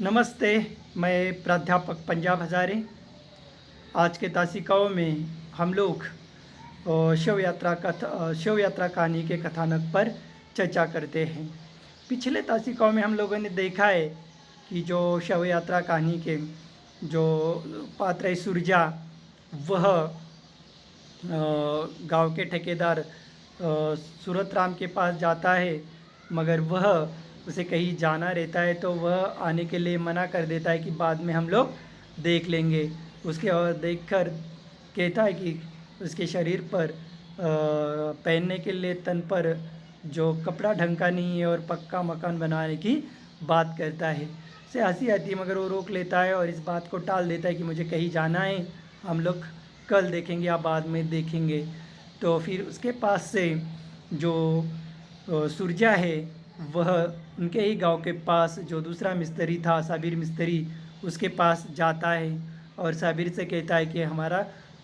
नमस्ते, मैं प्राध्यापक पंजाब हज़ारे। आज के तासिकाओं में हम लोग शव यात्रा कहानी के कथानक पर चर्चा करते हैं। पिछले तासिकाओं में हम लोगों ने देखा है कि जो शव यात्रा कहानी के जो पात्र है सुरजा, वह गांव के ठेकेदार सूरत राम के पास जाता है, मगर वह उसे कहीं जाना रहता है तो वह आने के लिए मना कर देता है कि बाद में हम लोग देख लेंगे। उसके और देखकर कहता है कि उसके शरीर पर पहनने के लिए तन पर जो कपड़ा ढंग का नहीं है और पक्का मकान बनाने की बात करता है। उसे हंसी आती है, मगर वो रोक लेता है और इस बात को टाल देता है कि मुझे कहीं जाना है, हम लोग कल देखेंगे या बाद में देखेंगे। तो फिर उसके पास से जो सुरजा है, वह उनके ही गांव के पास जो दूसरा मिस्त्री था, साबिर मिस्त्री, उसके पास जाता है और साबिर से कहता है कि हमारा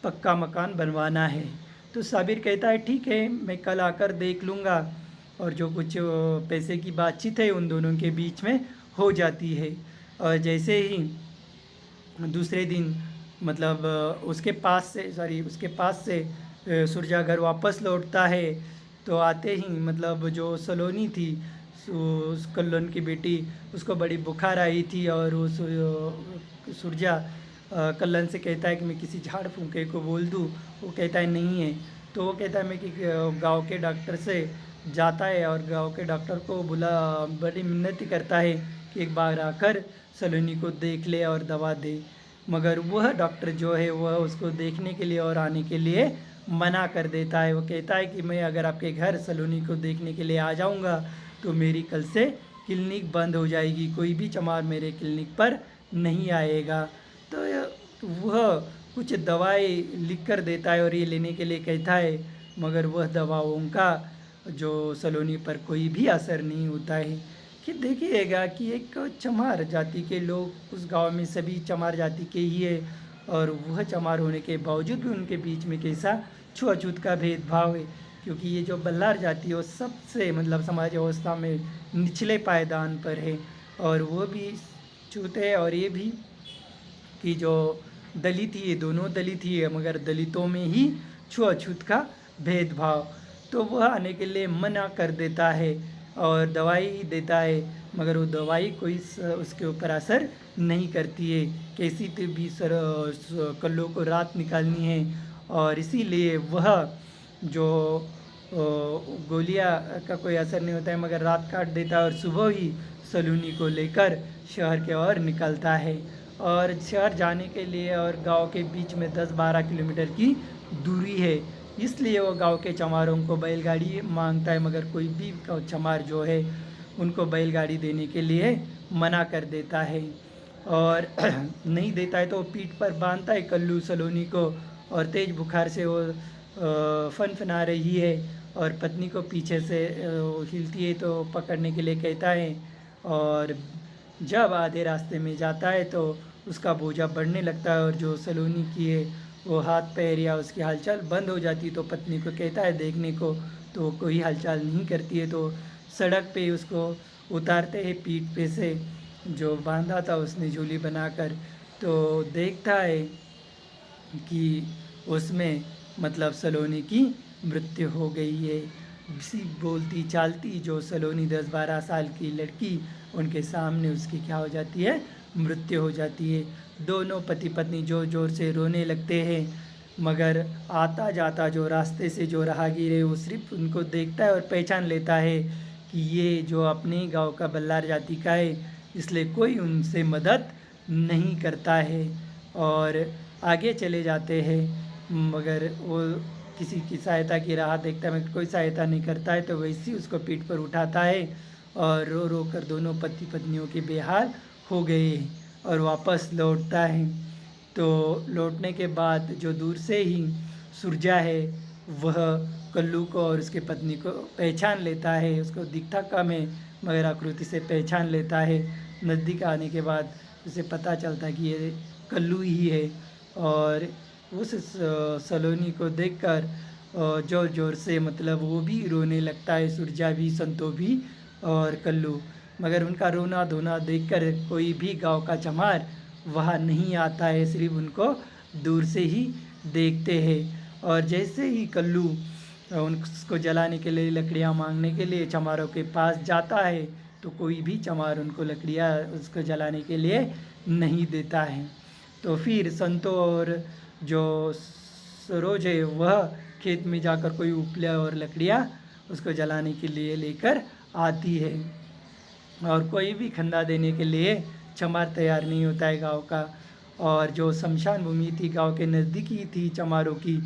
पक्का मकान बनवाना है। तो साबिर कहता है ठीक है, मैं कल आकर देख लूँगा। और जो कुछ पैसे की बातचीत है उन दोनों के बीच में हो जाती है। और जैसे ही दूसरे दिन मतलब उसके पास से सुरजा घर वापस लौटता है, तो आते ही मतलब जो सलोनी थी, उस कल्लन की बेटी, उसको बड़ी बुखार आई थी और वो सुरजा कल्लन से कहता है कि मैं किसी झाड़ फूके को बोल दूँ। वो कहता है नहीं है। तो वो कहता है मैं कि गांव के डॉक्टर से जाता है और गांव के डॉक्टर को बड़ी मिन्नती करता है कि एक बार आकर सलोनी को देख ले और दवा दे। मगर वह डॉक्टर जो है वह उसको देखने के लिए और आने के लिए मना कर देता है। वो कहता है कि मैं अगर आपके घर सलोनी को देखने के लिए आ जाऊंगा तो मेरी कल से क्लिनिक बंद हो जाएगी, कोई भी चमार मेरे क्लिनिक पर नहीं आएगा। तो वह कुछ दवाई लिख कर देता है और ये लेने के लिए कहता है, मगर वह दवाओं का जो सलोनी पर कोई भी असर नहीं होता है। कि देखिएगा कि एक चमार जाति के लोग उस गांव में सभी चमार जाति के ही है, और वह चमार होने के बावजूद भी उनके बीच में कैसा छुआछूत का भेदभाव है। क्योंकि ये जो बल्लार जाति है वो सबसे मतलब समाज व्यवस्था में निचले पायदान पर है, और वो भी छूत है। और ये भी कि जो दलित ही, ये दोनों दलित ही है, मगर दलितों में ही छुआछूत का भेदभाव। तो वह आने के लिए मना कर देता है और दवाई देता है, मगर वो दवाई कोई उसके ऊपर असर नहीं करती है। कैसी तो भी कल्लों को रात निकालनी है, और इसीलिए वह जो गोलियां का कोई असर नहीं होता है, मगर रात काट देता है और सुबह ही सलूनी को लेकर शहर के ओर निकलता है। और शहर जाने के लिए और गांव के बीच में 10-12 किलोमीटर की दूरी है, इसलिए वो गांव के चमारों को बैलगाड़ी मांगता है, मगर कोई भी चमार जो है उनको बैलगाड़ी देने के लिए मना कर देता है। और नहीं देता है तो वो पीठ पर बांधता है कल्लू सलोनी को, और तेज़ बुखार से वो फनफना रही है और पत्नी को पीछे से हिलती है तो पकड़ने के लिए कहता है। और जब आधे रास्ते में जाता है तो उसका बोझा बढ़ने लगता है, और जो सलोनी की है वो हाथ पैर या उसकी हलचल बंद हो जाती है। तो पत्नी को कहता है देखने को, तो वो कोई हलचल नहीं करती है। तो सड़क पे उसको उतारते हैं पीठ पे से, जो बांधा था उसने झूली बनाकर। तो देखता है कि उसमें मतलब सलोनी की मृत्यु हो गई है। इसी बोलती चालती जो सलोनी 10-12 साल की लड़की, उनके सामने उसकी क्या हो जाती है, मृत्यु हो जाती है। दोनों पति पत्नी जोर जोर से रोने लगते हैं, मगर आता जाता जो रास्ते से जो राहगीर है वो सिर्फ उनको देखता है और पहचान लेता है कि ये जो अपने गांव का बल्लार जाति का है, इसलिए कोई उनसे मदद नहीं करता है और आगे चले जाते हैं। मगर वो किसी की सहायता की राह देखता है, मगर कोई सहायता नहीं करता है। तो वैसे ही उसको पीठ पर उठाता है और रो रो कर दोनों पति पत्नियों के बेहाल हो गए और वापस लौटता है। तो लौटने के बाद जो दूर से ही सुरजा है, वह कल्लू को और उसके पत्नी को पहचान लेता है। उसको दिखता कम है, मगर आकृति से पहचान लेता है। नज़दीक आने के बाद उसे पता चलता है कि ये कल्लू ही है, और उस सलोनी को देखकर ज़ोर ज़ोर से मतलब वो भी रोने लगता है, सुरजा भी, संतो भी और कल्लू। मगर उनका रोना धोना देखकर कोई भी गांव का चमार वहाँ नहीं आता है, सिर्फ उनको दूर से ही देखते हैं। और जैसे ही कल्लू उनको जलाने के लिए लकड़ियाँ मांगने के लिए चमारों के पास जाता है, तो कोई भी चमार उनको लकड़ियाँ उसको जलाने के लिए नहीं देता है। तो फिर संतो और जो सरोज है वह खेत में जाकर कोई उपले और लकड़ियाँ उसको जलाने के लिए लेकर आती है। और कोई भी खंदा देने के लिए चमार तैयार नहीं होता है गांव का। और जो शमशान भूमि थी गांव के नज़दीक ही थी चमारों की,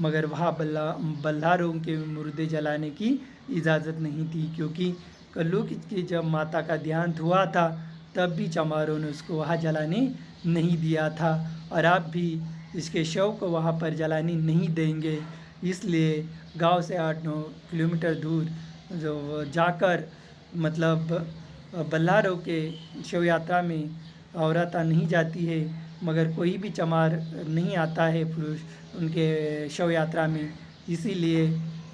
मगर वहाँ बल्लारों के मुर्दे जलाने की इजाज़त नहीं थी, क्योंकि कल्लू की जब माता का देहांत हुआ था तब भी चमारों ने उसको वहाँ जलाने नहीं दिया था, और अब भी इसके शव को वहाँ पर जलाने नहीं देंगे। इसलिए गांव से 8-9 किलोमीटर दूर जो जाकर मतलब बल्लारों के शव यात्रा में औरत नहीं जाती है, मगर कोई भी चमार नहीं आता है पुरुष उनके शव यात्रा में। इसीलिए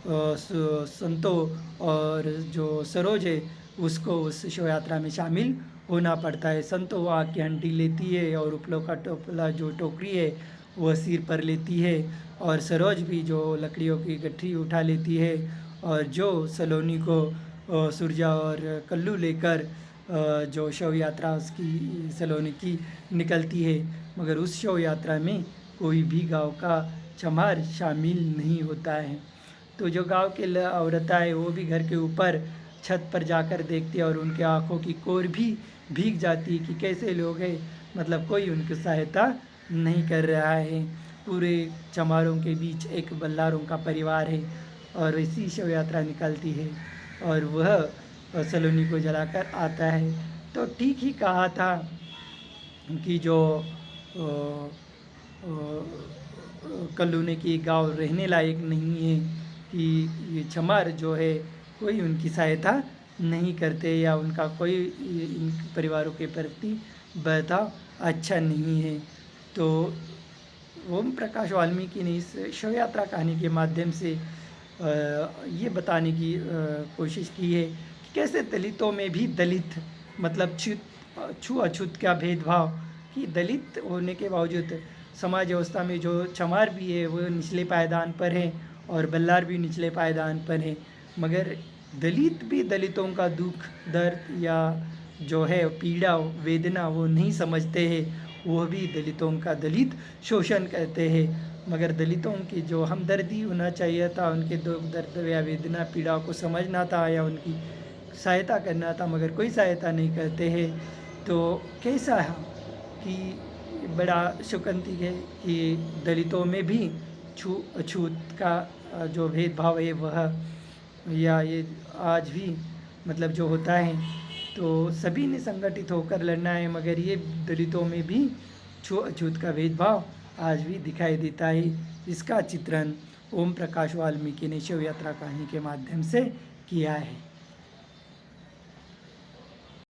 संतो और जो सरोज है उसको उस शव यात्रा में शामिल होना पड़ता है। संतो आग की हंडी लेती है और उपलों का टोपला जो टोकरी है वह सिर पर लेती है, और सरोज भी जो लकड़ियों की गठरी उठा लेती है, और जो सलोनी को सुरजा और कल्लू लेकर जो शव यात्रा उसकी सलोनी की निकलती है, मगर उस शव यात्रा में कोई भी गांव का चमार शामिल नहीं होता है। तो जो गांव के औरतें है वो भी घर के ऊपर छत पर जाकर देखती है, और उनके आंखों की कोर भी भीग जाती है कि कैसे लोग हैं, मतलब कोई उनकी सहायता नहीं कर रहा है। पूरे चमारों के बीच एक बल्लारों का परिवार है, और इसी शव यात्रा निकलती है और वह सलोनी को जलाकर आता है। तो ठीक ही कहा था कि जो कल्लू ने कि गाँव रहने लायक नहीं है, कि ये चमार जो है कोई उनकी सहायता नहीं करते, या उनका कोई इन परिवारों के प्रति बर्ताव अच्छा नहीं है। तो ओम प्रकाश वाल्मीकि ने इस शव यात्रा कहानी के माध्यम से ये बताने की कोशिश की है कि कैसे दलितों में भी दलित मतलब छू अछूत का भेदभाव, कि दलित होने के बावजूद समाज व्यवस्था में जो चमार भी है वो निचले पायदान पर है और बल्लार भी निचले पायदान पर है, मगर दलित भी दलितों का दुख दर्द या जो है पीड़ा वेदना वो नहीं समझते हैं। वह भी दलितों का दलित शोषण करते हैं, मगर दलितों की जो हमदर्दी होना चाहिए था, उनके दुख दर्द या वेदना पीड़ा को समझना था या उनकी सहायता करना था, मगर कोई सहायता नहीं करते हैं। तो कैसा है कि बड़ा शोकांतिक है कि दलितों में भी अछूत का जो भेदभाव है वह या ये आज भी मतलब जो होता है, तो सभी ने संगठित होकर लड़ना है, मगर ये दलितों में भी अछूत का भेदभाव आज भी दिखाई देता है। इसका चित्रण ओम प्रकाश वाल्मीकि ने शव यात्रा कहानी के माध्यम से किया है।